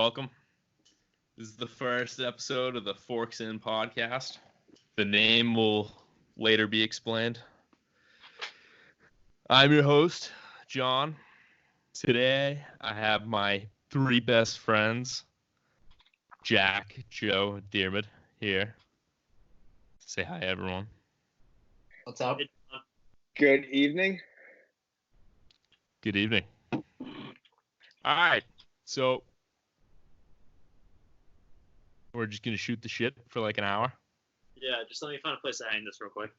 welcome. This is the first episode of the Forks In podcast. The name will later be explained. I'm your host, John. Today, I have my three best friends, Jack, Joe, Diarmuid, here. Say hi, everyone. What's up? Good evening. Good evening. All right, so we're just going to shoot the shit for like an hour. Yeah, just let me find a place to hang this real quick.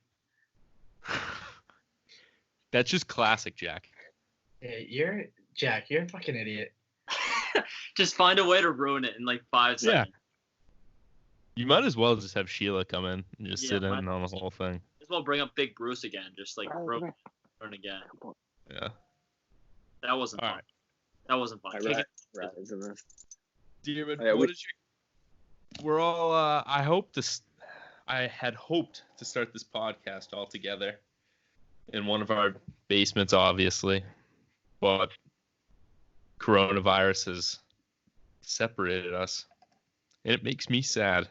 That's just classic, Jack. Hey, you're a fucking idiot. Just find a way to ruin it in like 5 seconds. You might as well just have Sheila come in and just sit in might- on the whole thing. As well bring up Big Bruce again, just like ruin again. Yeah. That wasn't All fun. right. That wasn't fun. Take it- Diarmuid, Oh, yeah, what is your... We're all, I had hoped to start this podcast all together in one of our basements, obviously, but coronavirus has separated us, and it makes me sad.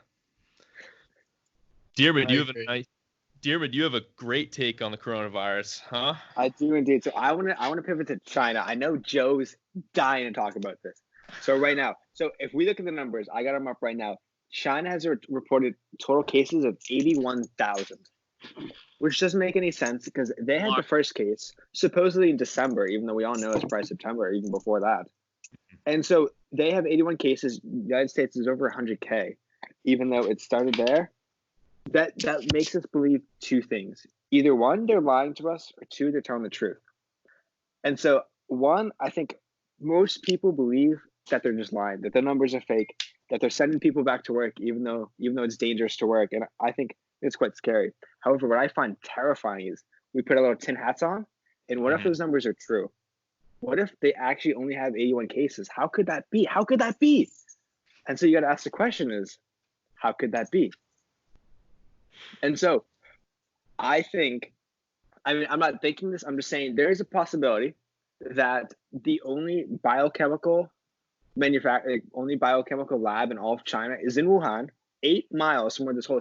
Diarmuid, you have a great take on the coronavirus, huh? I do indeed. So I want to pivot to China. I know Joe's dying to talk about this. So right now, if we look at the numbers, I got them up right now. China has reported total cases of 81,000, which doesn't make any sense because they had the first case supposedly in December, even though we all know it's probably September, even before that. And so they have 81 cases. The United States is over 100K, even though it started there. That makes us believe two things. Either one, they're lying to us, or two, they're telling the truth. And so one, I think most people believe that they're just lying, that the numbers are fake, that they're sending people back to work, even though it's dangerous to work. And I think it's quite scary. However, what I find terrifying is we put a little tin hats on, and what if those numbers are true? What if they actually only have 81 cases? How could that be? How could that be? And so you got to ask the question is, how could that be? And so I think, I'm not thinking this, I'm just saying there is a possibility that the only biochemical lab in all of China is in Wuhan, 8 miles from where this whole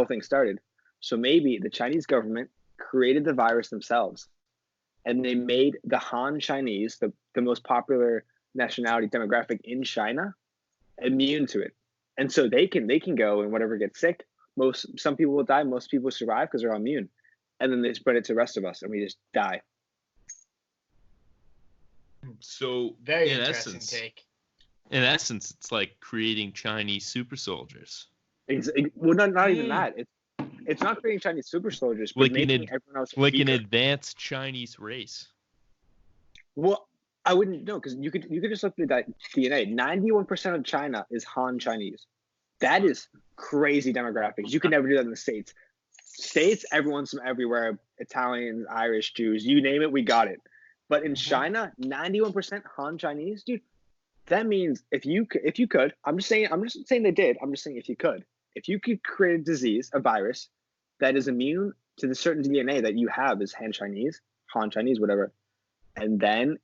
thing started. So maybe the Chinese government created the virus themselves, and they made the Han Chinese, the most popular nationality demographic in China, immune to it. And so they can go and whatever gets sick. Some people will die, most people survive because they're immune. And then they spread it to the rest of us and we just die. So Very interesting take. In essence, it's like creating Chinese super soldiers. Well, not even that. It's not creating Chinese super soldiers, but making everyone else weaker. An advanced Chinese race. Well, I wouldn't know because you could just look at that DNA. 91% of China is Han Chinese. That is crazy demographics. You could never do that in the States. States, everyone's from everywhere. Italians, Irish, Jews, you name it, we got it. But in China, 91% Han Chinese, dude. That means if you could, I'm just saying they did. I'm just saying if you could create a disease, a virus that is immune to the certain DNA that you have as Han Chinese, whatever, and then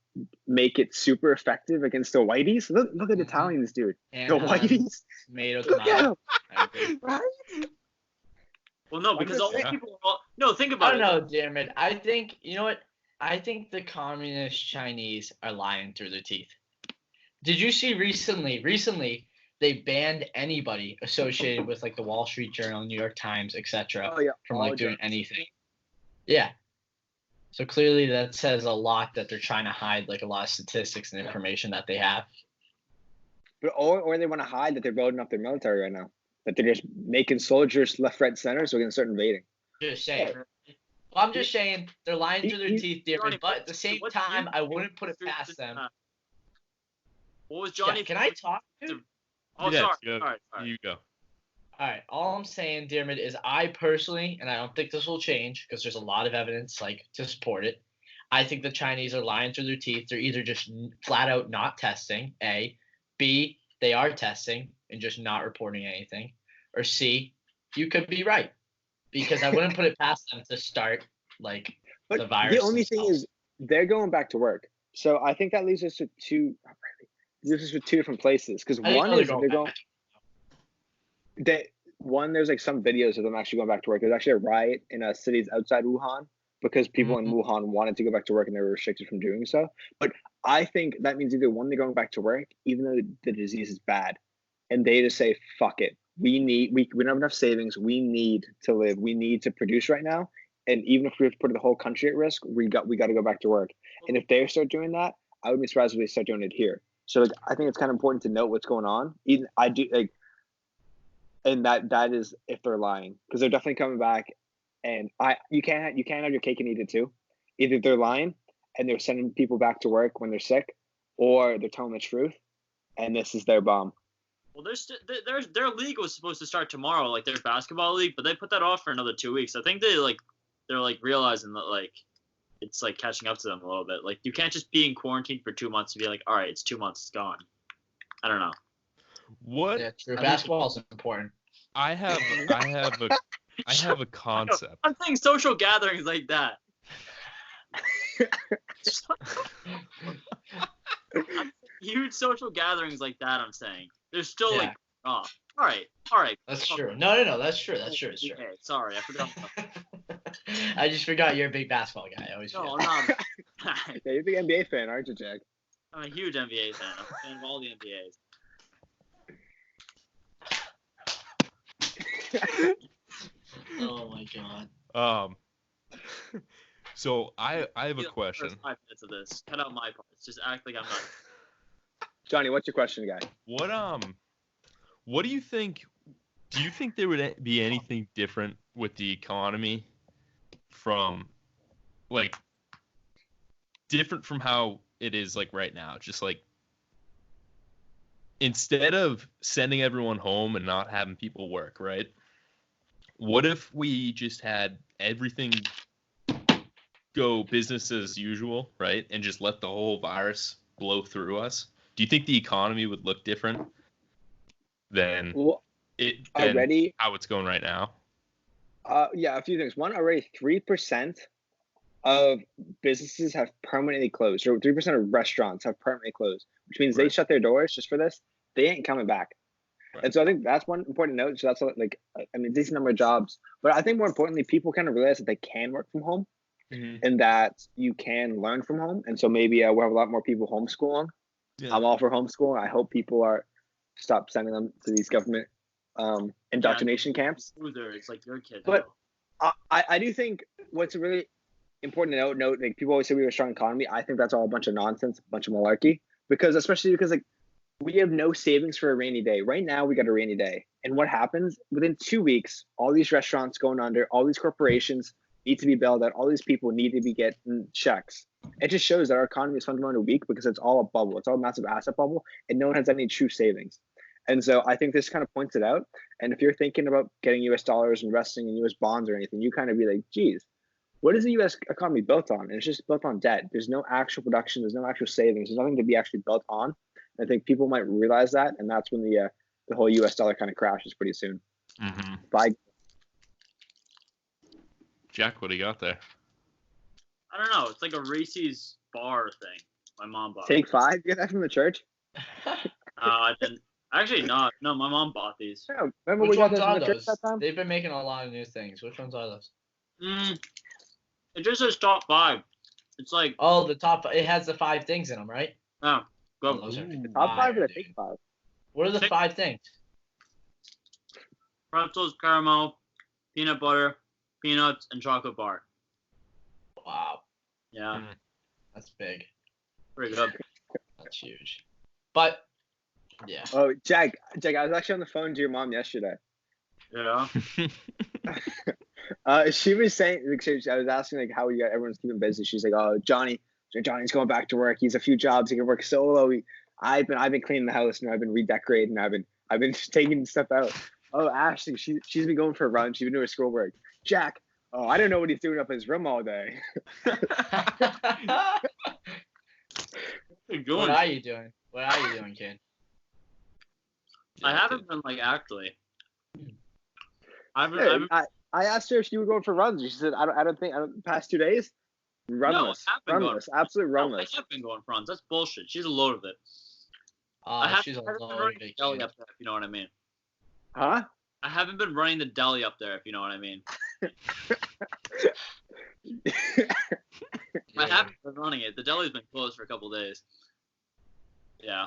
make it super effective against the whiteys. Look at Italians, dude. And, the whiteys. Look at them. Right? Well, no, because all these people are no, think about it. I don't know, Diarmuid. I think, you know what? I think the communist Chinese are lying through their teeth. Did you see recently they banned anybody associated with like the Wall Street Journal, New York Times, etc. from like doing anything. Yeah. So clearly that says a lot that they're trying to hide like a lot of statistics and information that they have. But or they want to hide that they're building up their military right now. That they're just making soldiers left, right, center so we can start invading. Just saying. Well, I'm just saying they're lying through their teeth, Diarmuid, but at the same time, I wouldn't put it past them. What was Johnny? Yeah, can I talk? Oh, yeah, sorry. All right. You go. All right. All I'm saying, Diarmuid, is I personally, and I don't think this will change because there's a lot of evidence to support it. I think the Chinese are lying through their teeth. They're either just flat out not testing, A. B, they are testing and just not reporting anything. Or C, you could be right. Because I wouldn't put it past them to start but the virus. The only thing is they're going back to work. So I think that leads us to this is for two different places. Because I didn't one know is they're they're going going. There's like some videos of them actually going back to work. There's actually a riot in cities outside Wuhan because people in Wuhan wanted to go back to work and they were restricted from doing so. But I think that means either one, they're going back to work, even though the disease is bad, and they just say, "Fuck it, we don't have enough savings. We need to live. We need to produce right now. And even if we have to put the whole country at risk, we got to go back to work." And if they start doing that, I would be surprised if they start doing it here. So like, I think it's kind of important to note what's going on. Even I do like. And that is if they're lying, because they're definitely coming back, and you can't have your cake and eat it too. Either they're lying and they're sending people back to work when they're sick, or they're telling the truth, and this is their bomb. Well, their league was supposed to start tomorrow, like their basketball league, but they put that off for another 2 weeks. I think they're realizing that like it's like catching up to them a little bit. Like you can't just be in quarantine for 2 months and be like, all right, it's 2 months, it's gone. I don't know. What? Yeah, true. Basketball is important. I have a concept. I'm saying social gatherings like that. Huge social gatherings like that. I'm saying there's still like, oh, all right. That's true. No. That's true. It's true. Okay, sorry, I forgot. I just forgot you're a big basketball guy. I always forget. No, I'm not. Yeah, you're a big NBA fan, aren't you, Jack? I'm a huge NBA fan. I'm a fan of all the NBAs. Oh my god. So I have a question. First 5 minutes of this. Cut out my parts. Just act like I'm not. Johnny, what's your question, guy? What do you think? Do you think there would be anything different with the economy from, like, different from how it is like right now? Just like, instead of sending everyone home and not having people work, right? What if we just had everything go business as usual, right? And just let the whole virus blow through us? Do you think the economy would look different than how it's going right now? Yeah, a few things. One, already 3% of businesses have permanently closed, or 3% of restaurants have permanently closed, which means they shut their doors just for this. They ain't coming back. Right. And so I think that's one important note. So that's like, I mean, decent number of jobs, but I think more importantly, people kind of realize that they can work from home and that you can learn from home. And so maybe we'll have a lot more people homeschooling. Yeah. I'm all for homeschooling. I hope people stop sending them to these government indoctrination camps. It's like your kid. But I do think what's really important to note, like people always say we have a strong economy. I think that's all a bunch of nonsense, a bunch of malarkey. Especially because like we have no savings for a rainy day. Right now we got a rainy day. And what happens within 2 weeks, all these restaurants going under, all these corporations need to be bailed out, all these people need to be getting checks. It just shows that our economy is fundamentally weak because it's all a bubble. It's all a massive asset bubble and no one has any true savings. And so I think this kind of points it out. And if you're thinking about getting US dollars, investing in US bonds or anything, you kind of be like, geez, what is the US economy built on? And it's just built on debt. There's no actual production. There's no actual savings. There's nothing to be actually built on. I think people might realize that, and that's when the whole U.S. dollar kind of crashes pretty soon. Bye. Jack, what do you got there? I don't know. It's like a Reese's bar thing. My mom bought. Take 5? You get that from the church? I didn't. Actually, not. No, my mom bought these. Yeah, remember we got those from the church that time? They've been making a lot of new things. Which ones are those? It just says top 5. It's like. Oh, the top. It has the 5 things in them, right? Oh. Go. Those are top 5 or the take 5? What are the 5 things? Pretzels, caramel, peanut butter, peanuts, and chocolate bar. Wow. Yeah. That's big. Pretty good. That's huge. But, yeah. Oh, Jack, I was actually on the phone to your mom yesterday. Yeah. She was saying, I was asking like how everyone's keeping busy. She's like, oh, Johnny's going back to work. He's a few jobs. He can work solo. I've been cleaning the house and I've been redecorating. I've been taking stuff out. Oh, Ashley, she's been going for a run. She's been doing schoolwork. Jack, oh, I don't know what he's doing up in his room all day. What are you doing? What are you doing, kid? I haven't been actually. I asked her if she was going for runs. She said, I don't think past 2 days. Runless, absolutely runless. I have been going for runs. That's bullshit. She's a load of it. She's haven't been alone running the deli vacation. up there, if you know what I mean. Huh? I haven't been running the deli up there, if you know what I mean. I haven't been running it. The deli's been closed for a couple days. Yeah.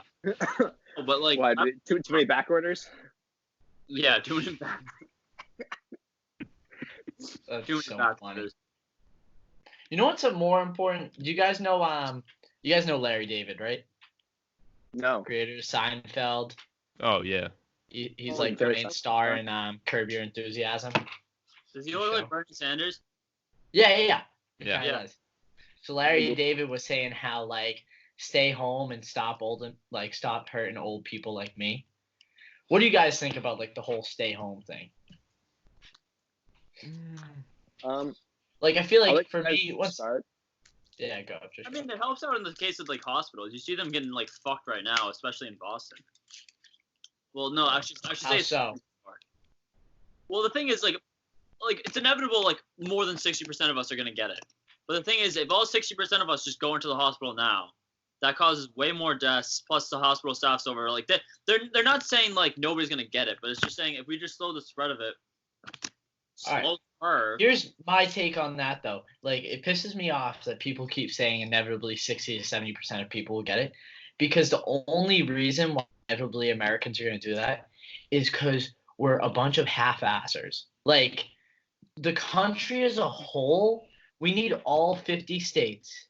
But like, Why? Too many back orders? yeah, too many back. That's Too many so back funny. orders. You know what's a more important? Do you guys know Larry David, right? No. Creator of Seinfeld. Oh yeah. He's Oh, like the there's main Seinfeld. star in Curb Your Enthusiasm. Does he look Show. like Bernie Sanders? Yeah. He Yeah. kinda Yeah. does. So Larry David was saying how like stay home and stop hurting old people like me. What do you guys think about like the whole stay home thing? Like I feel I'll like let for you guys me, once start. yeah, go. I mean, it helps out in the case of like hospitals. You see them getting like fucked right now, especially in Boston. Well, no, I should How say. so? Well, the thing is, like it's inevitable. Like more than 60% of us are gonna get it. But the thing is, if all 60% of us just go into the hospital now, that causes way more deaths. Plus, the hospital staff's over. Like they're not saying like nobody's gonna get it, but it's just saying if we just slow the spread of it, All right. slow the curve. Here's my take on that though. Like it pisses me off that people keep saying inevitably 60 to 70% of people will get it, because the only reason why inevitably Americans are going to do that is because we're a bunch of half-assers. Like the country as a whole, we need all 50 states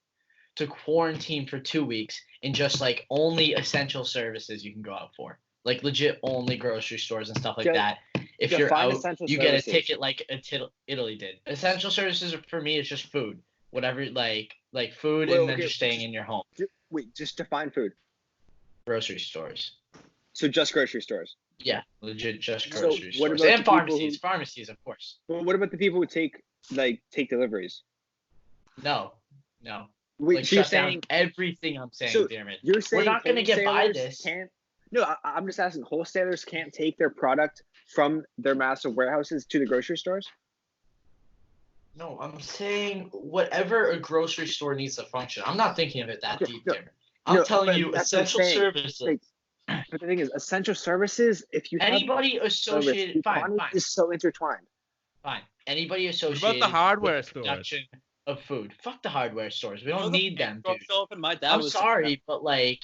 to quarantine for 2 weeks and just like only essential services you can go out for. Like legit only grocery stores and stuff like that. If you're Define out, essential you get a services. ticket like Italy did. Essential services for me is just food, whatever, like food, Well, and then okay, just staying in your home. Wait, just define food. Grocery stores. So just grocery stores. Yeah, legit just So grocery what stores about and the people pharmacies. who- Pharmacies, of course. Well, what about the people who take deliveries? No. Wait, Like so you're shut down saying everything I'm saying, so Diarmuid. you're saying We're not gonna get by wholesalers this. Can't, no, I'm just asking. Wholesalers can't take their product from their massive warehouses to the grocery stores. No, I'm saying whatever a grocery store needs to function. I'm not thinking of it that Okay, deep, no, Diarmuid. I'm telling but you that's what I'm essential saying. services. Like, but the thing is, essential services. If you Anybody have associated, the fine, economy is so intertwined. fine. Anybody What associated about the hardware with the stores? production of food. Fuck the hardware stores. We don't Another need them, dude. grocery open, my dad I'm was sorry, but like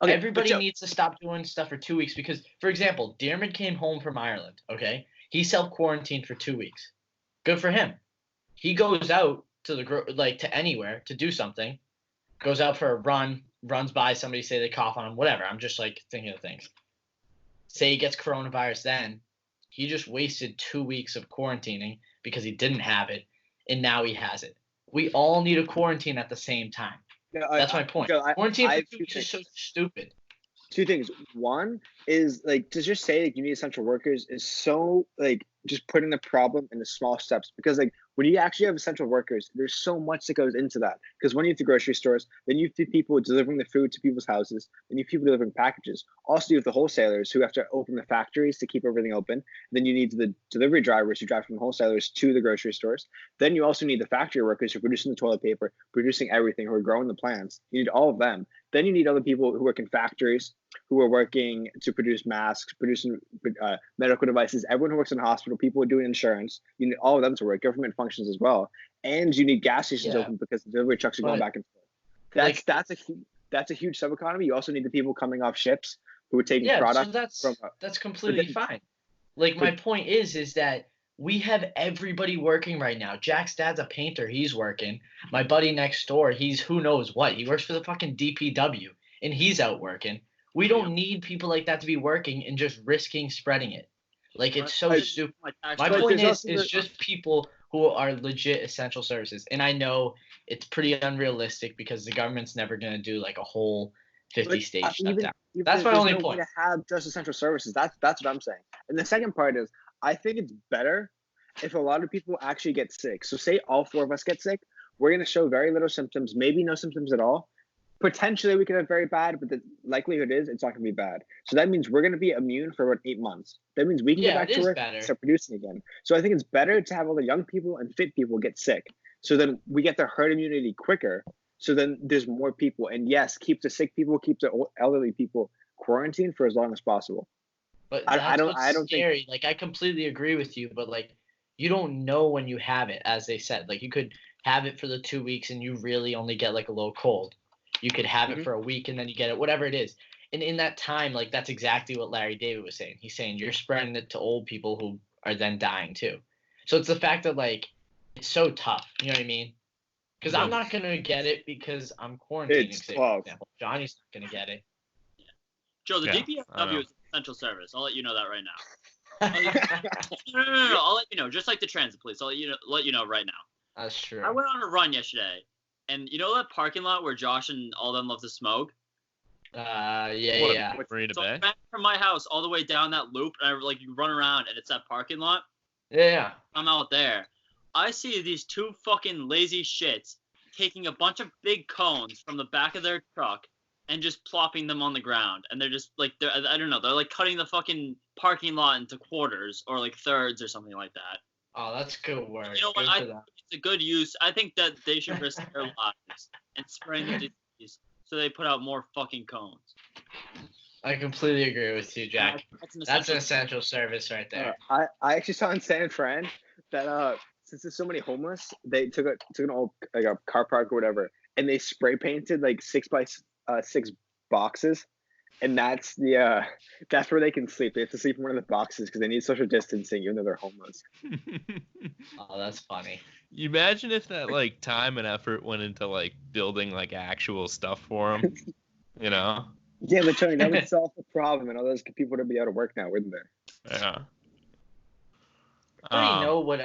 Okay, everybody but Joe, needs to stop doing stuff for 2 weeks because, for example, Diarmuid came home from Ireland. Okay, he self-quarantined for 2 weeks. Good for him. He goes out to to anywhere to do something. Goes out for a run. Runs by somebody, say they cough on him. Whatever. I'm just like thinking of things. Say he gets coronavirus, then he just wasted 2 weeks of quarantining because he didn't have it, and now he has it. We all need a quarantine at the same time. no, That's my point. Joe, Quarantine I for have 2 two weeks is so things. stupid. Two things. One is to just say you need essential workers is so just putting the problem into small steps, because when you actually have essential workers, there's so much that goes into that. Because when you have the grocery stores, then you have people delivering the food to people's houses, then you have people delivering packages. Also, you have the wholesalers who have to open the factories to keep everything open. Then you need the delivery drivers who drive from the wholesalers to the grocery stores. Then you also need the factory workers who are producing the toilet paper, producing everything, who are growing the plants. You need all of them. Then you need other people who work in factories, who are working to produce masks, producing medical devices. Everyone who works in a hospital, people who are doing insurance, you need all of them to work. Government functions as well, and you need gas stations open because the delivery trucks are going back and forth. That's a huge sub economy. You also need the people coming off ships who are taking product. So that's completely fine. Like my point is that we have everybody working right now. Jack's dad's a painter. He's working. My buddy next door, he's who knows what. He works for the fucking DPW, and he's out working. We don't need people like that to be working and just risking spreading it. Like, it's so stupid. My point is just people who are legit essential services. And I know it's pretty unrealistic because the government's never going to do like a whole 50-state shutdown. That's my only point. To have just essential services. That's what I'm saying. And the second part is, I think it's better if a lot of people actually get sick. So say all four of us get sick, we're going to show very little symptoms, maybe no symptoms at all. Potentially we could have very bad, but the likelihood is it's not going to be bad. So that means we're going to be immune for about 8 months. That means we can get back to work and start producing again. So I think it's better to have all the young people and fit people get sick. So then we get the herd immunity quicker. So then there's more people. And yes, keep the sick people, keep the elderly people quarantine for as long as possible. But I that's don't- what's I don't think- scary. Like, I completely agree with you, but like, you don't know when you have it, as they said. Like, you could have it for the 2 weeks and you really only get like a little cold. You could have it Mhm. for a week and then you get it, whatever it is. And in that time, like, that's exactly what Larry David was saying. He's saying you're spreading it to old people who are then dying too. So it's the fact that like it's so tough. You know what I mean? Because I'm not gonna get it because I'm quarantining. It's say, tough. for example, Johnny's not gonna get it. Joe, the Yeah, I DPSW know. is essential service. I'll let you know that right now. No. I'll let you know. Just like the transit police, I'll let you know right now. That's true. I went on a run yesterday, and you know that parking lot where Josh and all them love to smoke? Yeah. Marina So I Bay? ran from my house all the way down that loop, and you run around, and it's that parking lot. Yeah. I'm out there. I see these two fucking lazy shits taking a bunch of big cones from the back of their truck and just plopping them on the ground. And they're just like, I don't know, they're like cutting the fucking parking lot into quarters or like thirds or something like that. Oh, that's good work. You know what? Good I for think them. it's a good use. I think that they should risk their lives and spreading the disease so they put out more fucking cones. I completely agree with you, Jack. That's That's an essential service right there. I actually saw in San Fran that since there's so many homeless, they took an old like a car park or whatever, and they spray painted like 6x6 boxes, and that's where they can sleep. They have to sleep in one of the boxes because they need social distancing, even though they're homeless. Oh, that's funny. You imagine if that like time and effort went into like building like actual stuff for them, you know? Yeah, but Tony, that would solve the problem, and all those people would be out of work now, wouldn't they? Yeah. I already know what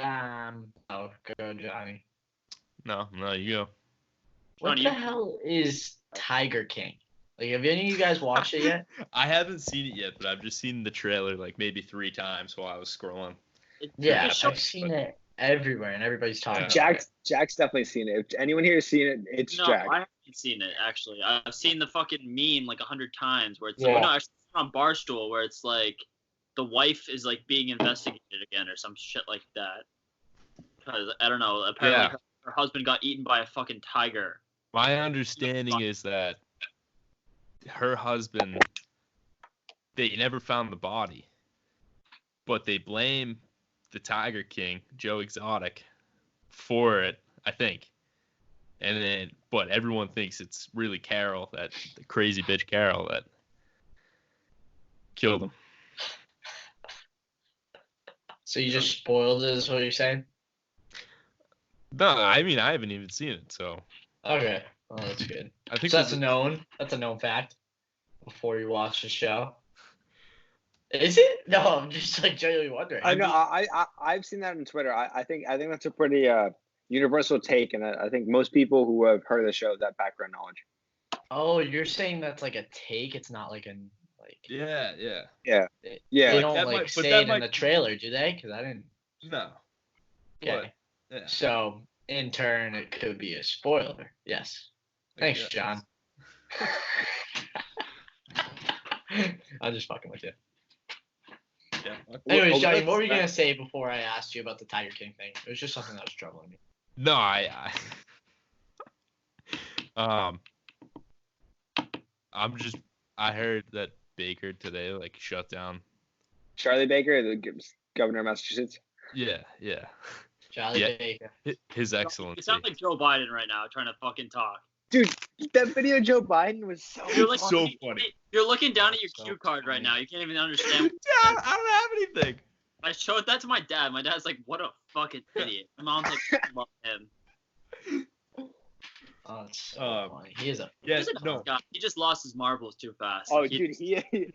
Oh, go Johnny. No, you go. What Johnny, the hell is Tiger King? Like, have any of you guys watched it yet? I haven't seen it yet, but I've just seen the trailer like maybe 3 times while I was scrolling. Yeah, It shows- I've seen it everywhere, and everybody's talking Yeah. about it. Jack's definitely seen it. If anyone here has seen it, it's No, Jack. I haven't seen it actually. I've seen the fucking meme like 100 times where it's Yeah. like, no, actually it's on Barstool where it's like the wife is like being investigated again or some shit like that. Because I don't know. Apparently Yeah. her husband got eaten by a fucking tiger. My understanding is that her husband, they never found the body, but they blame the Tiger King, Joe Exotic, for it, I think. And then, but everyone thinks it's really Carol, the crazy bitch Carol, that killed him. So you just spoiled it, is what you're saying? No, I mean I haven't even seen it, so Okay. Oh, that's good. I think So that's there's- a known fact before you watch the show. Is it? No, I'm just like genuinely wondering. I know. I've seen that on Twitter. I think that's a pretty universal take, and I think most people who have heard of the show have that background knowledge. Oh, you're saying that's like a take? It's not like an like. yeah. They Yeah. don't that like might- but say that it might- in the trailer, do they? Because I didn't. No. Okay. But, yeah. So in turn, it could be a spoiler. Yes. Thanks, Yeah. John. I'm just fucking with you. Yeah. Anyways, Well, Johnny, let's- what were you gonna say before I asked you about the Tiger King thing? It was just something that was troubling me. No, I I heard that Baker today like shut down. Charlie Baker, the governor of Massachusetts. Yeah. Charlie Yeah. Baker. His You excellency. sound like Joe Biden right now trying to fucking talk. Dude, that video of Joe Biden was so You're like So funny. You're looking down at your So cue card right funny. now. You can't even understand. Yeah, I don't have anything. I showed that to my dad. My dad's like, "What a fucking idiot." My mom's like, "I love him." Oh, it's so Um, funny. He is a. Yeah, He's a nice no. guy. He just lost his marbles too fast. Oh, Like, dude,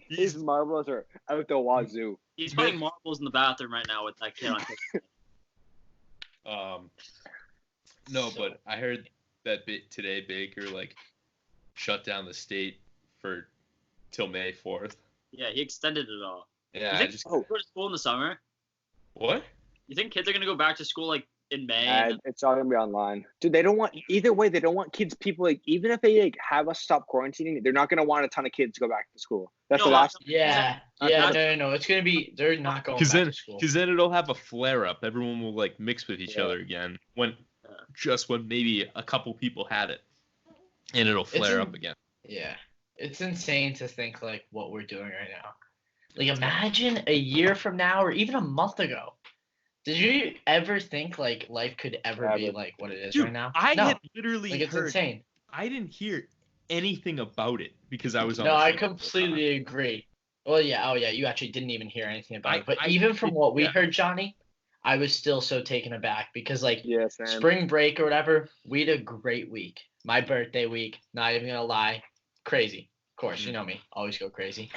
his marbles are out the wazoo. he's playing marbles in the bathroom right now with that kid on TikTok. No, So- but I heard that today Baker like shut down the state for till May 4th. Yeah, he extended it all. Yeah, You I think just Oh. go to school in the summer? what? You think kids are gonna go back to school like in May? It's all gonna be online, dude. They don't want either way. They don't want kids. People like even if they like have us stop quarantining, they're not gonna want a ton of kids to go back to school. That's No, the last. Yeah. Yeah. No. It's gonna be. They're not going back to school. Because then it'll have a flare up. Everyone will like mix with each Yeah. other again when Yeah. just when maybe a couple people had it, and it'll flare in- up again. Yeah. It's insane to think like what we're doing right now. Like imagine a year from now or even a month ago. Did you ever think like life could ever be Never. like what it is Dude, right now? I No. had literally Like it's heard. insane. I didn't hear anything about it because I was on No, the I show. completely agree. Well, yeah, oh yeah, you actually didn't even hear anything about it. But I even from did- what we yeah. heard, Johnny, I was still so taken aback because like Yeah, Sam. spring break or whatever, we had a great week. My birthday week, not even gonna lie, crazy. Of course, you know me, always go crazy.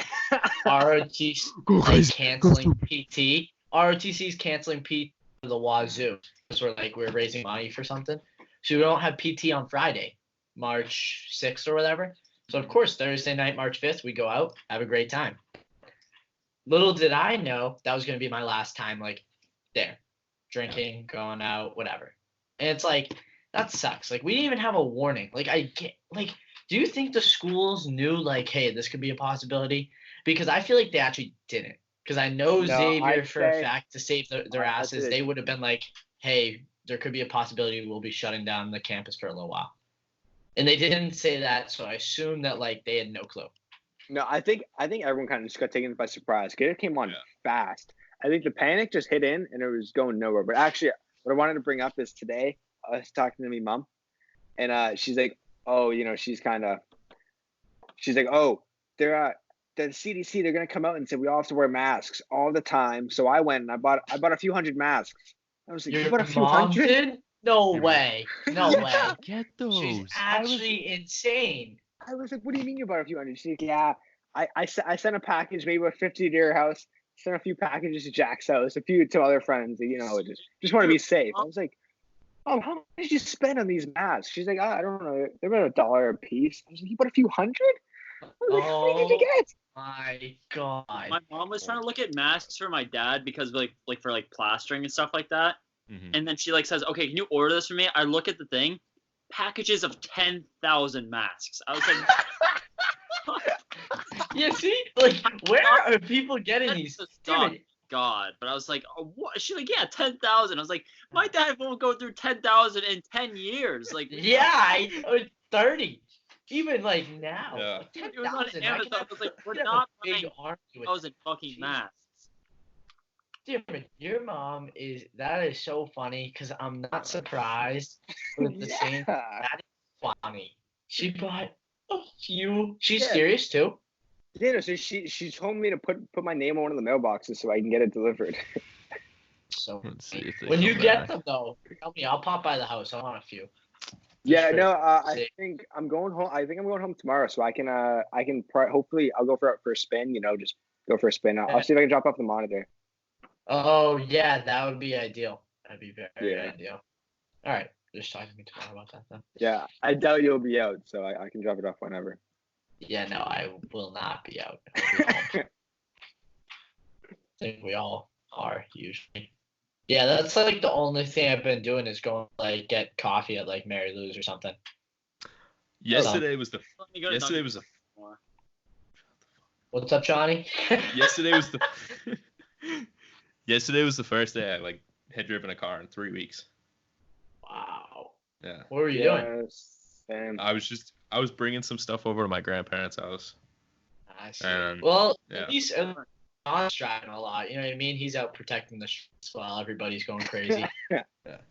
ROTC like canceling PT. ROTC's canceling PT for the wazoo because we're raising money for something. So we don't have PT on Friday, March 6th or whatever. So of course Thursday night, March 5th, we go out, have a great time. Little did I know that was gonna be my last time like there, drinking, going out, whatever. And it's like that sucks. Like we didn't even have a warning. Like I get like. Do you think the schools knew like, hey, this could be a possibility? Because I feel like they actually didn't. Because I know No, Xavier I'd for a say- fact to save their I'd asses, say- they would have been like, hey, there could be a possibility we'll be shutting down the campus for a little while. And they didn't say that, so I assume that like they had no clue. No, I think everyone kind of just got taken by surprise. It came on Yeah. fast. I think the panic just hit in and it was going nowhere. But actually, what I wanted to bring up is today I was talking to my mom, and she's like, "Oh, she's like, oh, they're the CDC. They're gonna come out and say we all have to wear masks all the time." So I went and I bought a few hundred masks. I was like, "You Your bought a few mom hundred?" did? No way. No Yeah. way. Get She's those. actually insane. I was like, "What do you mean you bought a few hundred?" She's like, "Yeah, I sent a package, maybe about 50 to your house. Sent a few packages to Jack's house, a few to other friends. Just want to be safe." I was like, "Oh, how much did you spend on these masks?" She's like, "I don't know. They're about $1 a piece." I was like, "You bought a few hundred?" I was like, "How many did you get?" My God. My mom was trying to look at masks for my dad because like for like plastering and stuff like that. Mhm. And then she like says, "Okay, can you order this for me?" I look at the thing, packages of 10,000 masks. I was like, Yeah, see? Like, where are people getting That's these? just Damn dumb. it. God, but I was like, oh, what? She's like, yeah, 10,000. I was like, my dad won't go through 10,000 in 10 years. Like, Yeah, 30. Even like now. Yeah. Like Dude, it was on 10,000. Amazon. I was like, we're could have not a big buying army with 1,000 fucking Jesus. masks. Dude, your mom that is so funny because I'm not surprised. But at the same Yeah. that is funny. She bought a few. She's Yeah. serious too. Yeah, no, so she told me to put my name on one of the mailboxes so I can get it delivered. So Let's see if they when you come get back. them though, tell me. I'll pop by the house. I want a few. Yeah, for no, I sake. think I'm going home. I think I'm going home tomorrow, so I can hopefully I'll go for a spin. Just go for a spin. I'll see if I can drop off the monitor. Oh yeah, that would be ideal. That'd be very Yeah. ideal. All right, just talk to me tomorrow about that then. Yeah, I doubt you'll be out, so I can drop it off whenever. Yeah, no, I will not be out. I'll be home. I think we all are usually. Yeah, that's like the only thing I've been doing is going like get coffee at like Mary Lou's or something. Yesterday was the Let me go to yesterday Dunkin' was the more. What's up, Johnny? yesterday was the yesterday was the first day I like had driven a car in 3 weeks. Wow. Yeah. What were you doing? Yes, and I was bringing some stuff over to my grandparents' house. I see. And Well, yeah. at least John's driving a lot. You know what I mean? He's out protecting the streets while everybody's going crazy. Yeah.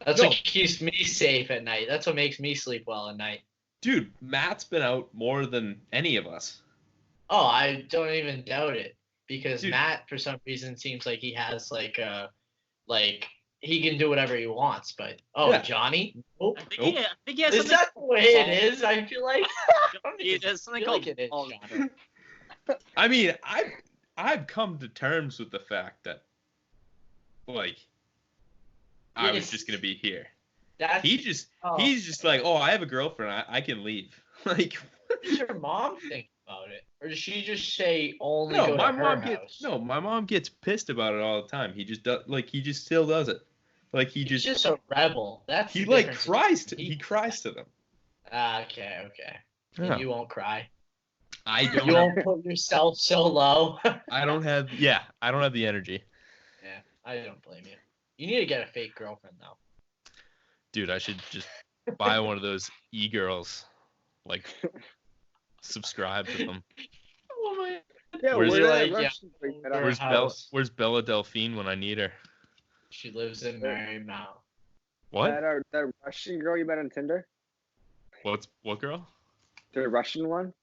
That's No. what keeps me safe at night. That's what makes me sleep well at night. Dude, Matt's been out more than any of us. Oh, I don't even doubt it because Dude. Matt, for some reason, seems like he has like he can do whatever he wants. But Yeah. Johnny, nope. I think, Nope. he, I think he has Is something. that the way it is? I feel like He has something I feel called. like it is, balls. Johnny. I mean, I've come to terms with the fact that like I was Yes. just gonna be here. That's He's just oh. like, oh, I have a girlfriend, I can leave. Like What does your mom think about it, or does she just say only no, go my to her mom house? gets my mom gets pissed about it all the time. He just does he just still does it. Like he He's just just a rebel. That's he the like difference. he cries to them. Okay. Yeah. And you won't cry. I You don't have, won't put yourself so low. I don't have the energy. Yeah, I don't blame you. You need to get a fake girlfriend though. Dude, I should just buy one of those e-girls, like subscribe to them. Oh my. Yeah, Where's where your, did that like, Russian girl you met on- Where's house. Where's Bella Delphine when I need her? She lives in Marymount. What? that Russian girl you met on Tinder? What girl? The Russian one?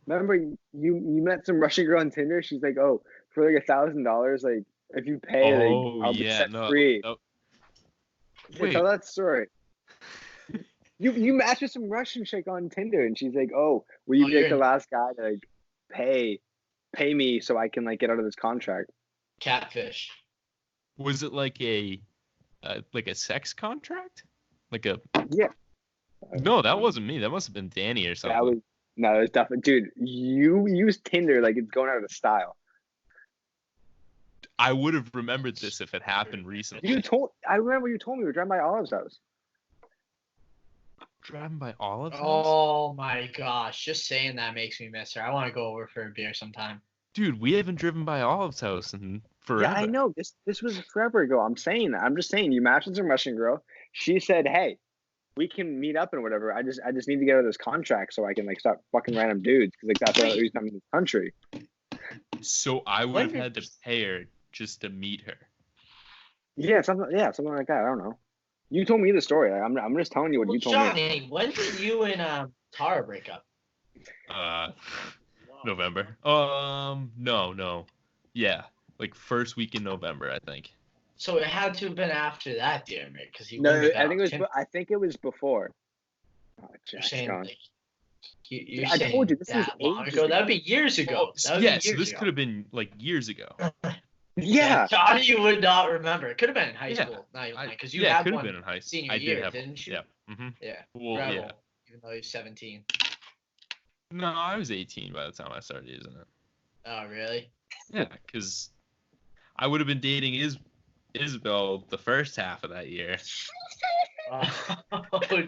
Remember you met some Russian girl on Tinder? She's like, oh, for like $1,000, like if you pay, Oh like I'll be yeah, set no. free. no. Yeah, Wait, tell that story. You matched with some Russian chick on Tinder, and she's like, "Oh, will you Oh, be like you're- the last guy to like pay me so I can like get out of this contract?" Catfish. was it like a sex contract? Like a Yeah, No, that wasn't me. That must have been Danny or something. that was no, it was definitely, dude. You use Tinder like it's going out of style. I would have remembered this if it happened recently. I remember you told me we were driving by Olive's house. Driving by Olive's house? Oh my gosh! Just saying that makes me miss her. I want to go over for a beer sometime. Dude, we haven't driven by Olive's house in forever. Yeah, I know. This was forever ago. I'm saying that. I'm just saying you matched with some Russian girl. She said, "Hey, we can meet up and whatever. I just need to get out of this contract so I can like stop fucking random dudes because like that's the only reason I'm in this country." So I would When have did had to you- pay her just to meet her. Yeah, something like that. I don't know. You told me the story. I'm just telling you what Well, you told me. Johnny, when did you and Tara break up? November. No. Yeah, like first week in November, I think. So it had to have been after that, dear mate, because he No, wouldn't have I been think on it was. Tinder. I think it was before. Oh, You're Jack's saying gone. like you're I saying told you, this was that long ages ago. ago. That'd be years ago. That would Yeah, be so years this ago. could have been like years ago. Yeah. Johnny would not remember. It could have been in high Yeah, school. Not even because you yeah, it had could have one been in high school. senior I year, did have didn't you? Yeah. Mm-hmm. Yeah. Well, Rebel, yeah. even though he's 17. No, I was 18 by the time I started using it. Oh, really? Yeah, because I would have been dating Isabel the first half of that year. Oh, true.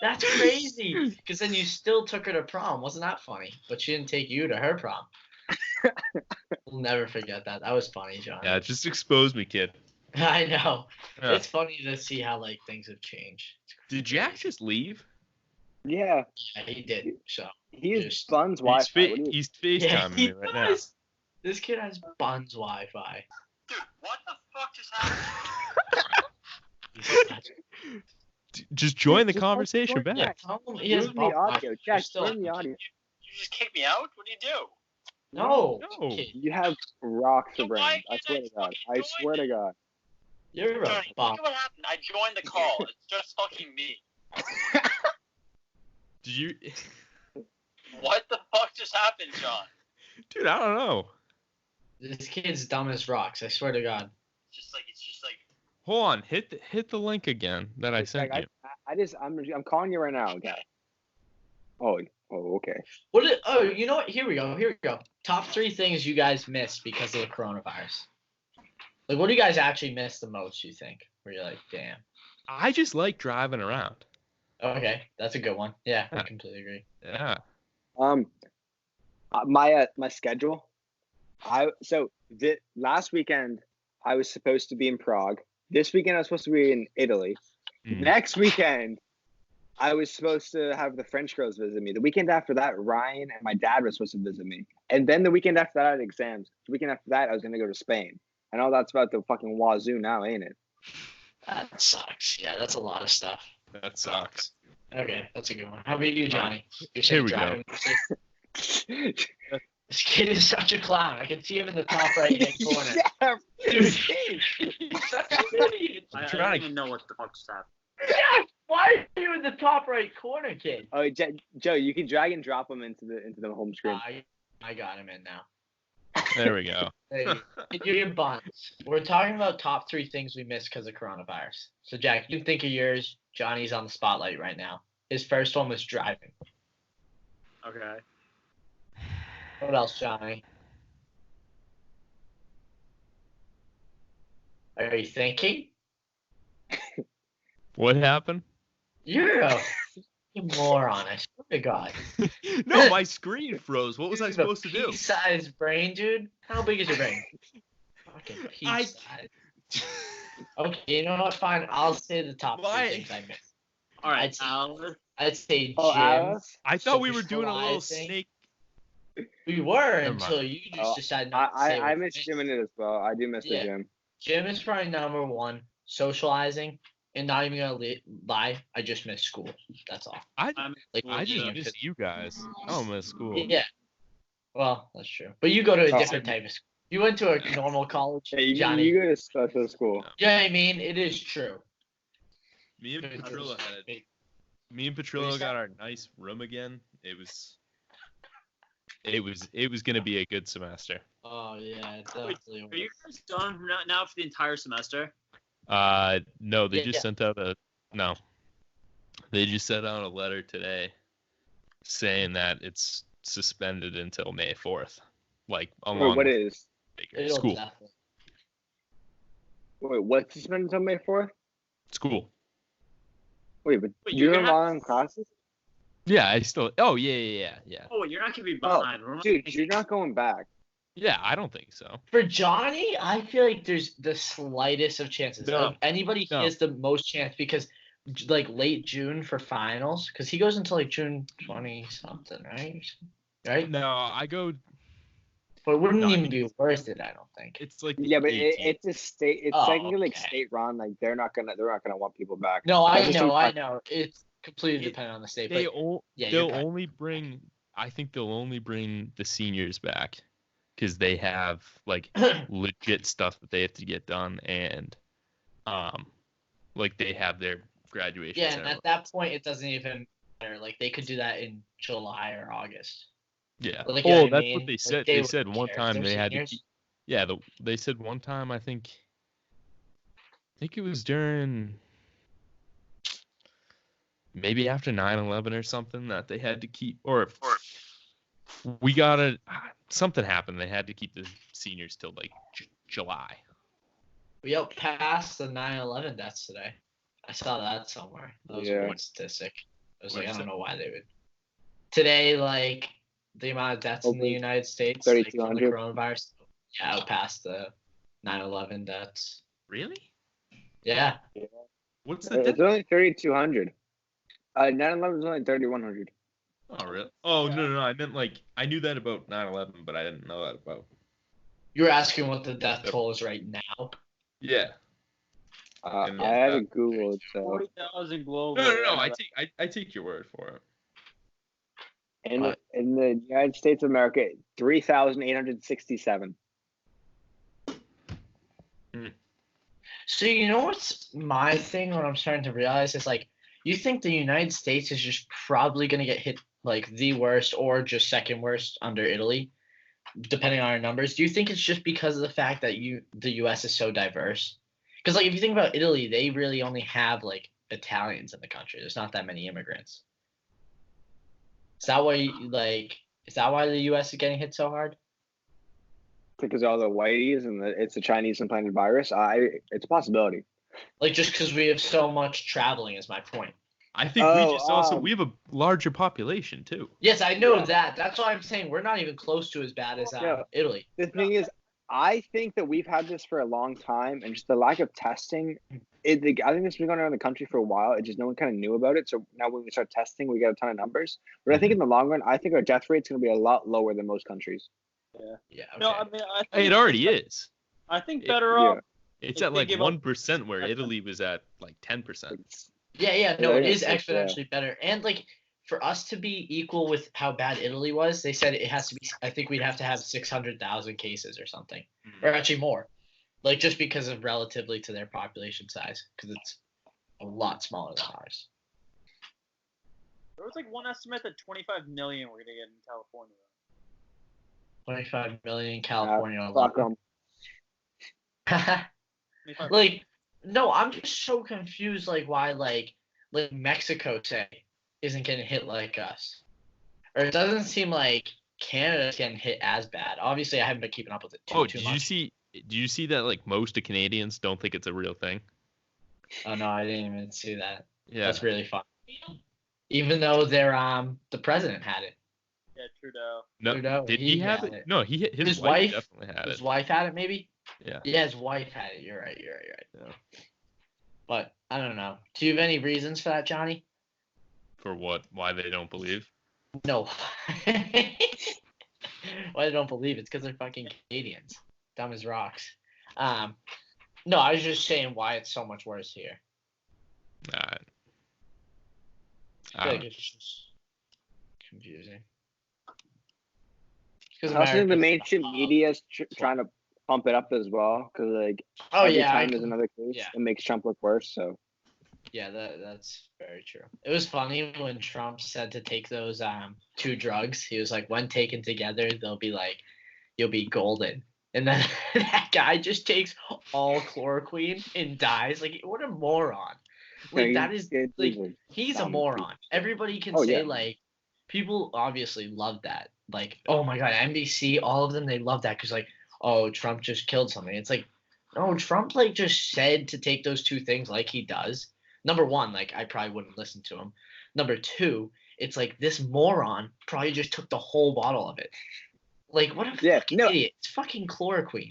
That's crazy. Because then you still took her to prom. Wasn't that funny? But she didn't take you to her prom. We'll never forget that. That was funny, John. Yeah, just expose me, kid. I know. Yeah. It's funny to see how like things have changed. Did Jack just leave? Yeah. Yeah, he did. So He is Just- Bun's He's, Wi-Fi. fa- What do you- he's yeah, FaceTiming he me right now. does. This kid has Bun's Wi-Fi. Dude, what the fuck just happened? Just join the Just conversation join back. Yeah, tell him he has Ruin the Bum's audio. Wi-Fi. Jack, Still- turn the audio. You just kick me out? What do you do? No. No. kid, You have rocks So for why brains. I can't swear I to God. fucking I join swear to it? God. You're a Johnny, bum. look at what happened. I joined the call. It's just fucking me. Did you? What the fuck just happened, John? Dude, I don't know. This kid's dumb as rocks. I swear to God. It's just like Hold on. Hit the link again that I sent Like, you. I'm calling you right now, okay? Oh, okay. You know what? Here we go. Top 3 things you guys missed because of the coronavirus. Like, what do you guys actually miss the most, you think? Where you're like, damn. I just like driving around. Okay, that's a good one. Yeah, I Yeah. completely agree. Yeah. My schedule. Last weekend I was supposed to be in Prague. This weekend I was supposed to be in Italy. Mm. Next weekend I was supposed to have the French girls visit me. The weekend after that, Ryan and my dad were supposed to visit me. And then the weekend after that, I had exams. The weekend after that, I was gonna go to Spain. And all that's about the fucking wazoo now, ain't it? That sucks. Yeah, that's a lot of stuff. That sucks. Okay, that's a good one. How about you, Johnny? You're Here we driving. This kid is such a clown. I can see him in the top right-hand corner. Yeah, Dude, he's such an idiot. I trying don't to- even know what the fuck just happened. Jack, why are you in the top right corner, kid? Oh, Joe, you can drag and drop them into the home screen. I got him in now. There we go. Hey, you're your buns. We're talking about top 3 things we missed because of coronavirus. So, Jack, you think of yours. Johnny's on the spotlight right now. His first one was driving. Okay. What else, Johnny? Are you thinking? What happened? You're a moron, I swear to God. No, my screen froze. What was I You have a supposed to do? pea-sized brain, dude? How big is your brain? Fucking I- pea-sized. Okay, you know what? Fine. I'll say the top 3 Why? things I missed. All right, I'd say- Alice. I'd say Oh, gym. Alice? I thought we were doing a little socializing. snake. We were Never until mind. you just decided not to I say I it. miss gym in it as well. I do miss the Yeah. gym. Gym is probably number one. Socializing, and not even gonna lie, I just miss school. That's all. I Like I just being miss you guys. I don't miss school. Yeah. Well, that's true. But you go to a Oh. different type of school. You went to a normal college, Hey, Johnny. you go to special school. Yeah, I mean, it is true. Me and It Petrillo is- had. it- Me and Petrillo got our nice room again. It was gonna be a good semester. Oh yeah, it Wait, definitely Are you was. guys done now for the entire semester? No, they Yeah, just yeah. sent out a no. They just sent out a letter today saying that it's suspended until May 4th. Like Wait, along what with is? It'll school. definitely. Wait, what's suspended until May 4th? School. Wait, but Wait, you you're have gonna have- online classes? Yeah, I still. Oh yeah. Oh, you're not gonna be Oh, behind. We're not- dude, you're not going back. Yeah, I don't think so. For Johnny, I feel like there's the slightest of chances. No. Of anybody No. he has the most chance because like late June for finals, because he goes until like June 20 something, right? Right? No, I go. But it wouldn't No, I even think be worth it, I don't think. It's like Yeah, but 18th. it's a state. It's Oh, technically like okay. state run. Like they're not gonna want people back. No, I That's just know, I impossible. know. It's completely It- dependent on the state. They But yeah, they'll you're right. only bring. I think they'll only bring the seniors back because they have like legit stuff that they have to get done, and like they have their graduation Yeah, and ceremony. at that point, it doesn't even matter. Like they could do that in July or August. Yeah. Like, you know Oh, what I that's mean? what they Like, said. they They wouldn't said one care. time They're they had to seniors. keep. Yeah, they said one time. I think it was during maybe after 9/11 or something that they had to keep, or we got something happened. They had to keep the seniors till like July. We outpassed the 9/11 deaths today. I saw that somewhere. That was a Yeah. weird statistic. I was like, I What's don't that? know why they would. Today, like the amount of deaths in the Over United States like, from the 3,200. coronavirus, yeah, outpassed the 9/11 deaths. Really? Yeah. What's the It's difference? only 3,200. 9/11 is only 3,100. Oh, really? Oh, no. I meant like I knew that about 9/11, but I didn't know that about. You were asking what the death toll is right now. Yeah. And I had it Googled, so 40,000 global. No. I take your word for it. in the United States of America, 3,867. So you know what's my thing? What I'm starting to realize is like, you think the United States is just probably gonna get hit like the worst or just second worst under Italy, depending on our numbers. Do you think it's just because of the fact that the U.S. is so diverse? Because like if you think about Italy, they really only have like Italians in the country. There's not that many immigrants. Is that why is that why the U.S. is getting hit so hard? Because all the whiteys and it's the Chinese implanted virus. It's a possibility. Like just because we have so much traveling is my point. I think we have a larger population too. Yes, I know Yeah. that. That's why I'm saying we're not even close to as bad as Yeah. Italy. The thing is, I think that we've had this for a long time, and just the lack of testing. I think this has been going on in the country for a while. It just no one kind of knew about it. So now when we start testing, we get a ton of numbers. But I think in the long run, I think our death rate's going to be a lot lower than most countries. Yeah. Okay. No, I mean, I Hey, think it already is. I think it- better yeah. off. It's If at they like give up- 1%, where Italy was at like 10%. Yeah. No, it Yeah, is yeah. exponentially better. And like for us to be equal with how bad Italy was, they said it has to be. I think we'd have to have 600,000 cases or something, or actually more. Like just because of relatively to their population size, because it's a lot smaller than ours. There was like one estimate that 25 million we're gonna get in California. 25 million in California Fuck alone. 'em. 25 Like, no, I'm just so confused. Like, why, like Mexico, say, isn't getting hit like us, or it doesn't seem like Canada's getting hit as bad. Obviously, I haven't been keeping up with it too Did much. you see that like most of Canadians don't think it's a real thing? Oh no, I didn't even see that. Yeah. That's really fun. Even though the president had it. Yeah, Trudeau. No, Trudeau, did he he have had it? it. No, his His wife wife- definitely had His it. wife had it, maybe. Yeah. Yeah, his wife had it. You're right. Yeah. But I don't know. Do you have any reasons for that, Johnny? For what? Why they don't believe? No. Why they don't believe it's because they're fucking Canadians. Dumb as rocks. No, I was just saying why it's so much worse here. I feel like it's just confusing. I also think the mainstream media is trying to pump it up as well, because like every time there's another case, it makes Trump look worse. So yeah, that's very true. It was funny when Trump said to take those 2 drugs. He was like, when taken together, they'll be like, you'll be golden. And then that guy just takes all chloroquine and dies. Like, what a moron! Like, that is like, he's a moron. Everybody can say like, people obviously love that. Like, oh my god, NBC, all of them, they love that because like, oh, Trump just killed something. It's like, no, Trump like just said to take those 2 things like he does. Number one, like I probably wouldn't listen to him. Number 2, it's like this moron probably just took the whole bottle of it. Like, what a fucking idiot. It's fucking chloroquine.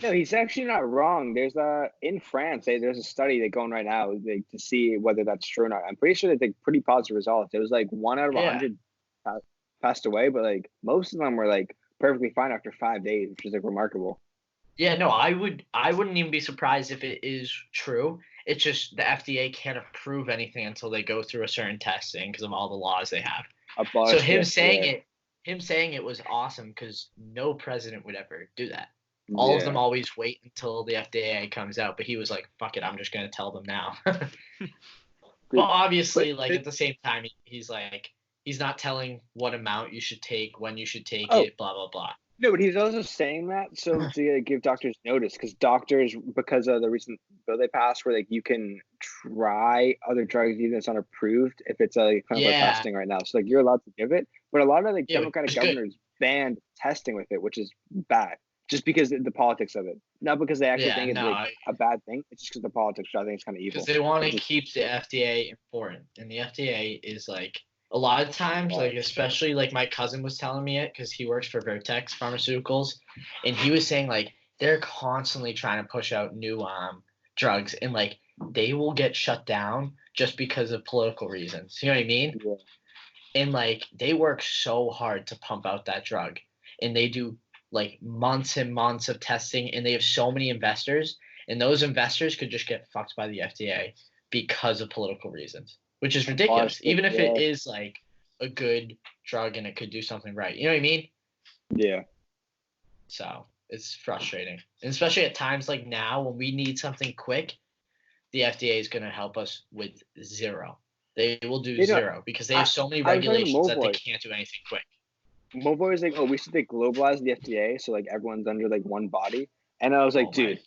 No, he's actually not wrong. There's in France, there's a study that's going right now like, to see whether that's true or not. I'm pretty sure they think pretty positive results. It was like 1 out of 100 passed away, but like most of them were like perfectly fine after 5 days, which is like remarkable. Yeah, no, I wouldn't even be surprised if it is true. It's just the FDA can't approve anything until they go through a certain testing because of all the laws they have. So him saying it was awesome because no president would ever do that. All of them always wait until the FDA comes out, but he was like, fuck it, I'm just going to tell them now. Well, obviously, like at the same time, he's like, he's not telling what amount you should take, when you should take it, blah, blah, blah. No, but he's also saying that so to give doctors notice, because doctors, because of the recent bill they passed where like you can try other drugs even if it's not approved if it's a clinical testing right now. So like you're allowed to give it, but a lot of like Democratic governors banned testing with it, which is bad, just because of the politics of it, not because they actually think it's like a bad thing. It's just because the politics, I think it's kind of evil. Because they want to keep the FDA important, and the FDA is like. A lot of times, like especially like my cousin was telling me it because he works for Vertex Pharmaceuticals, and he was saying like they're constantly trying to push out new drugs, and like they will get shut down just because of political reasons. You know what I mean? Yeah. And like they work so hard to pump out that drug, and they do like months and months of testing, and they have so many investors, and those investors could just get fucked by the FDA because of political reasons. Which is ridiculous, even if it is like a good drug and it could do something right. You know what I mean? Yeah. So it's frustrating, and especially at times like now when we need something quick, the FDA is going to help us with zero. They will do zero because they have so many regulations that they can't do anything quick. Moboy was like, oh, we should like globalize the FDA so like everyone's under like one body. And I was like, dude.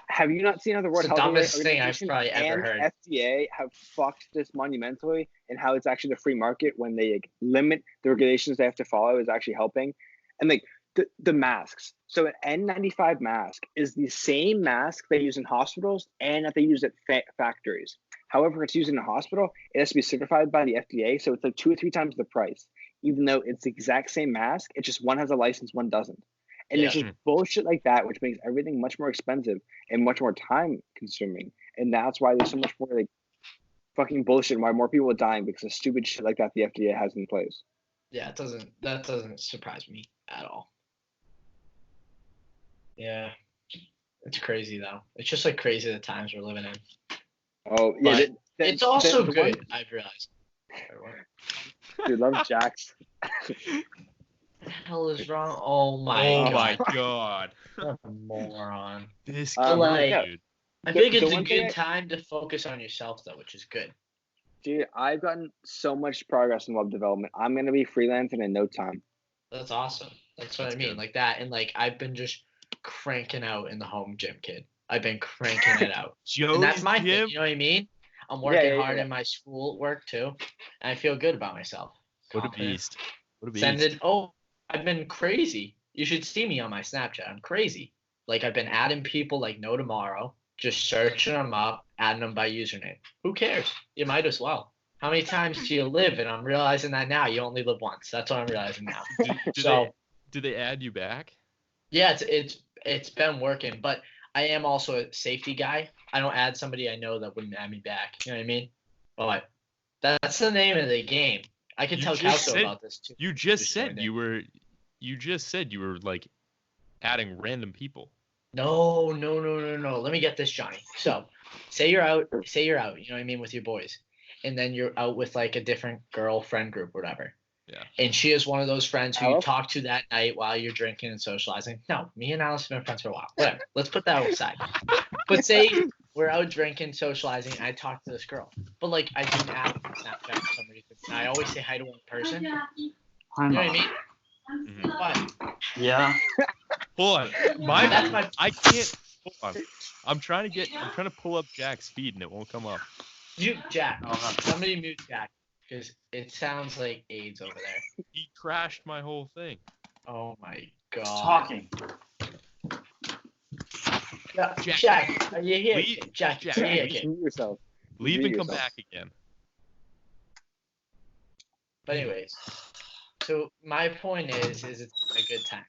Have you not seen how the World Health Organization and FDA have fucked this monumentally, and how it's actually the free market when they like, limit the regulations they have to follow is actually helping? And like the masks. So an N95 mask is the same mask they use in hospitals and that they use at factories. However, it's used in a hospital, it has to be certified by the FDA, so it's like 2 or 3 times the price. Even though it's the exact same mask, it's just one has a license, one doesn't. And it's just bullshit like that, which makes everything much more expensive and much more time consuming. And that's why there's so much more like fucking bullshit and why more people are dying because of stupid shit like that the FDA has in place. Yeah, that doesn't surprise me at all. Yeah. It's crazy though. It's just like crazy the times we're living in. Oh yeah. It's also good, I've realized. Dude, love Jax. What the hell is wrong? Oh my god. What a moron. This dude. I think it's a good time to focus on yourself though, which is good. Dude, I've gotten so much progress in web development. I'm gonna be freelancing in no time. That's awesome. That's what I mean. Good. Like that, and like I've been just cranking out in the home gym, kid. I've been cranking it out. And that's my thing, you know what I mean? I'm working hard in my school work too, and I feel good about myself. What a beast. I've been crazy. You should see me on my Snapchat. I'm crazy. Like, I've been adding people like no tomorrow, just searching them up, adding them by username. Who cares? You might as well. How many times do you live? And I'm realizing that now. You only live once. That's what I'm realizing now. Do they add you back? Yeah, it's been working. But I am also a safety guy. I don't add somebody I know that wouldn't add me back. You know what I mean? But That's the name of the game. I could You tell just Calco said- about this too. You just Just said joined you were. You just said you were like adding random people. No. Let me get this, Johnny. So, say you're out, you know what I mean, with your boys, and then you're out with like a different girlfriend group or whatever. Yeah. And she is one of those friends who you Alice? talk to that night while you're drinking and socializing. No, me and Alice have been friends for a while. Whatever. Let's put that aside. But say we're out drinking, socializing, and I talk to this girl. But like I do add on Snapchat for some reason. And I always say hi to one person. You know what I mean? Mhm. But Yeah. Hold on. That's my- I can't. Hold on. I'm trying to pull up Jack's feed and it won't come up. mute Jack. Uh-huh. Somebody mute Jack. Because it sounds like AIDS over there. He crashed my whole thing. Oh my god. Talking. Yeah, Jack. Jack, are you here? Leave- Jack, Jack, are you leave. here? Mute yourself. Leave Mute and come yourself. back again. But anyways, so my point is it's a good time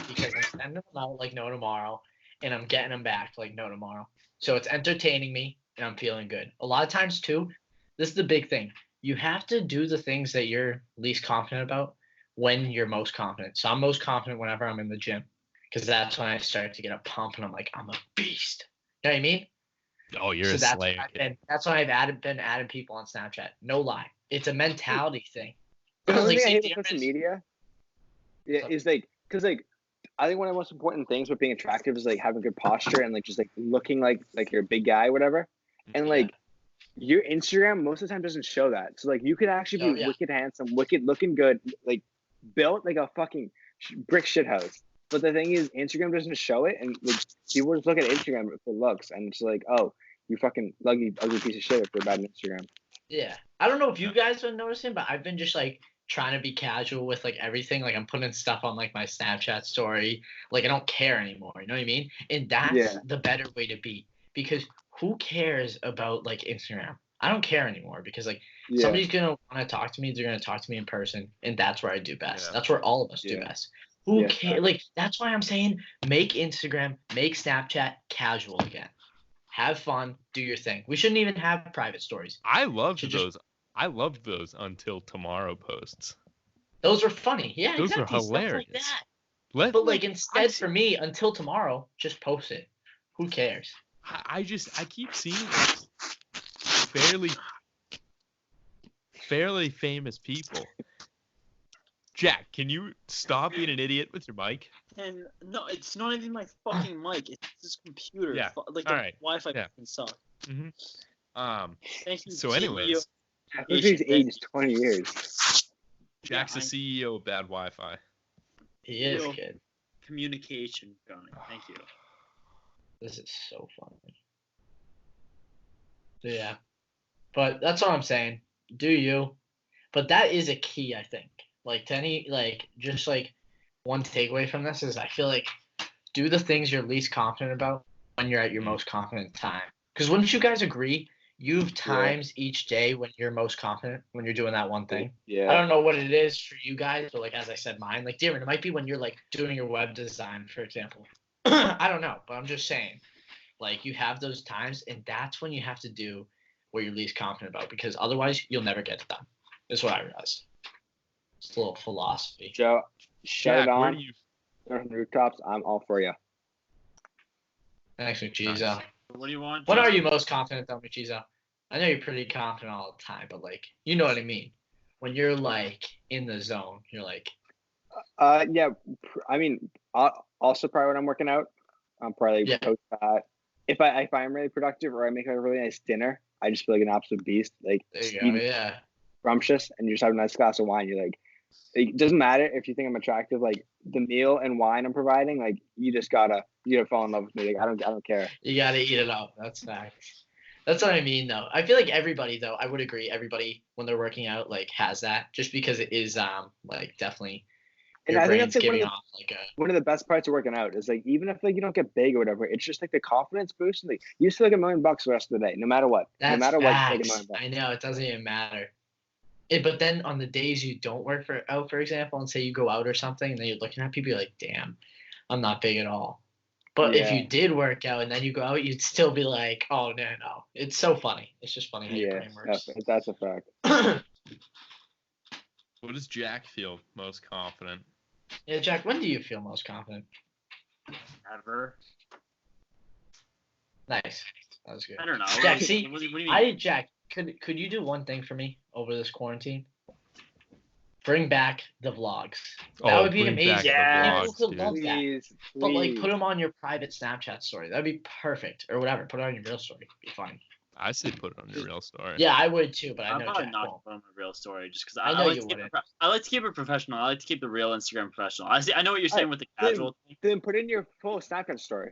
because I'm sending them out like no tomorrow, and I'm getting them back like no tomorrow. So it's entertaining me, and I'm feeling good. A lot of times too, this is the big thing. You have to do the things that you're least confident about when you're most confident. So I'm most confident whenever I'm in the gym because that's when I start to get a pump, and I'm like, I'm a beast. You know what I mean? Oh, you're So a that's slayer. when Kid. that's when I've been adding people on Snapchat. No lie, it's a mentality thing. The only Like, thing I see, hate with Diarmuid's- social media is like, because like, I think one of the most important things with being attractive is like having good posture and like just like looking like you're a big guy, whatever. And Yeah. like your Instagram most of the time doesn't show that. So like you could actually be Oh, yeah. wicked handsome, wicked looking good, like built like a fucking brick shit house. But the thing is, Instagram doesn't show it, and like people just look at Instagram for looks, and it's like, oh, you fucking ugly piece of shit if you're bad on Instagram. Yeah. I don't know if you guys are noticing, but I've been just like trying to be casual with like everything. Like I'm putting stuff on like my Snapchat story. Like I don't care anymore. You know what I mean? And that's Yeah. the better way to be because who cares about like Instagram? I don't care anymore because like Yeah. somebody's gonna want to talk to me. They're gonna talk to me in person, and that's where I do best. Yeah. That's where all of us do Yeah. best. Who Yeah, cares? Like that's why I'm saying make Instagram, make Snapchat casual again. Have fun, do your thing. We shouldn't even have private stories. I loved Should just- those. I loved those until tomorrow posts. Those were funny. Yeah, Those were exactly. Stuff like hilarious. that. Let But like instead see- for me, until tomorrow, just post it. Who cares? I keep seeing like, fairly famous people. Jack, can you stop being an idiot with your mic? And no, it's not even my fucking mic. It's this computer. Yeah. Like All the right. Wi-Fi Yeah. fucking suck. Thank you. So CEO. anyways, He's aged 20 years. Jack's Yeah, the CEO of bad Wi-Fi. He is Yo. kid. Communication, Johnny. Thank you. This is so funny. So yeah. But that's what I'm saying. Do you? But that is a key, I think. Like to any like just like one takeaway from this is I feel like do the things you're least confident about when you're at your most confident time. Because wouldn't you guys agree? You have times each day when you're most confident when you're doing that one thing. I Yeah. don't know what it is for you guys, but like as I said, mine, like Darren, it might be when you're like doing your web design, for example. I don't know, but I'm just saying, like you have those times, and that's when you have to do what you're least confident about, because otherwise you'll never get it done. Is what I realized. It's a little philosophy. Joe, shut Jack, it where on. do you? From the rooftops. I'm all for you. Thanks, McCheezo. What do you want? When are you most confident, though, McCheezo? I know you're pretty confident all the time, but like, you know what I mean. When you're like in the zone, you're like, Yeah. I mean, also probably when I'm working out, I'm probably Yeah. post that. If I'm really productive or I make a really nice dinner, I just feel like an absolute beast. Like there you eat go, yeah. scrumptious, and you just have a nice glass of wine. You're like, it doesn't matter if you think I'm attractive. Like the meal and wine I'm providing, like you gotta fall in love with me. Like I don't care. You gotta eat it up. That's facts. That's what I mean, though. I feel like everybody, though, I would agree. Everybody, when they're working out, like has that, just because it is, like definitely And your I think brain's that's like giving off like a. one of the best parts of working out is like even if like you don't get big or whatever, it's just like the confidence boost. And like you just feel like $1 million the rest of the day, no matter what. That's no matter what, you feel like $1 facts. million. I know it doesn't even matter. But then on the days you don't work out, for example, and say you go out or something, and then you're looking at people, you're like, damn, I'm not big at all. But if Yeah. you did work out and then you go out, you'd still be like, oh no. It's so funny. It's just funny how your Yeah, brain works. that's a fact. What does Jack feel most confident? Yeah, Jack, when do you feel most confident? Ever. Nice. That was good. I don't know. Jack, see, what do you mean? Jack, could you do one thing for me over this quarantine? Bring back the vlogs. That would be bring back amazing. the Yeah. People vlogs, could dude. love that. Please, But like, please. put them on your private Snapchat story. That'd be perfect, or whatever. Put it on your real story. It'd be fun. I say put it on your real story. Yeah, I would too, but I I'm know probably Jack not won't. going to put on my real story just because I know you wouldn't. I like to keep it professional. I like to keep the real Instagram professional. I know what you're saying with the casual thing. Then put in your full Snapchat story.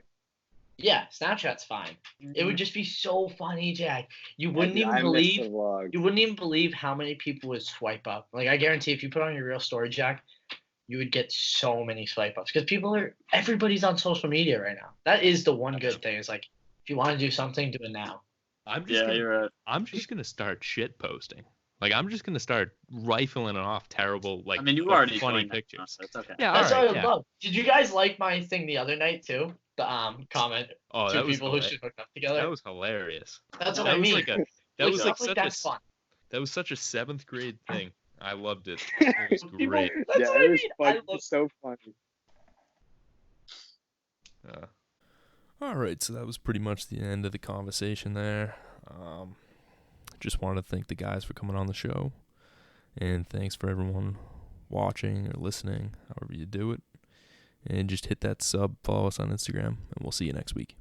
Yeah, Snapchat's fine. It would just be so funny, Jack. You wouldn't Yeah, even I miss believe. the vlogs. You wouldn't even believe how many people would swipe up. Like, I guarantee if you put on your real story, Jack, you would get so many swipe ups because everybody's on social media right now. That is the one good thing. It's like, if you want to do something, do it now. You're right. I'm just gonna start shit posting. Like I'm just gonna start rifling off terrible I mean, you already funny doing that, pictures. so it's okay. Yeah, That's all what right, I yeah. love. Did you guys like my thing the other night too? The comment. Oh, Two that was people who should hook up together. that was hilarious. That's what That I was mean. like that was like stuff such that's fun. that was such a 7th grade thing. I loved it. It was People- great. That's Yeah, what I it was mean. fun. I It love was so funny. All right, so that was pretty much the end of the conversation there. Just wanted to thank the guys for coming on the show, and thanks for everyone watching or listening, however you do it. And just hit that sub, follow us on Instagram, and we'll see you next week.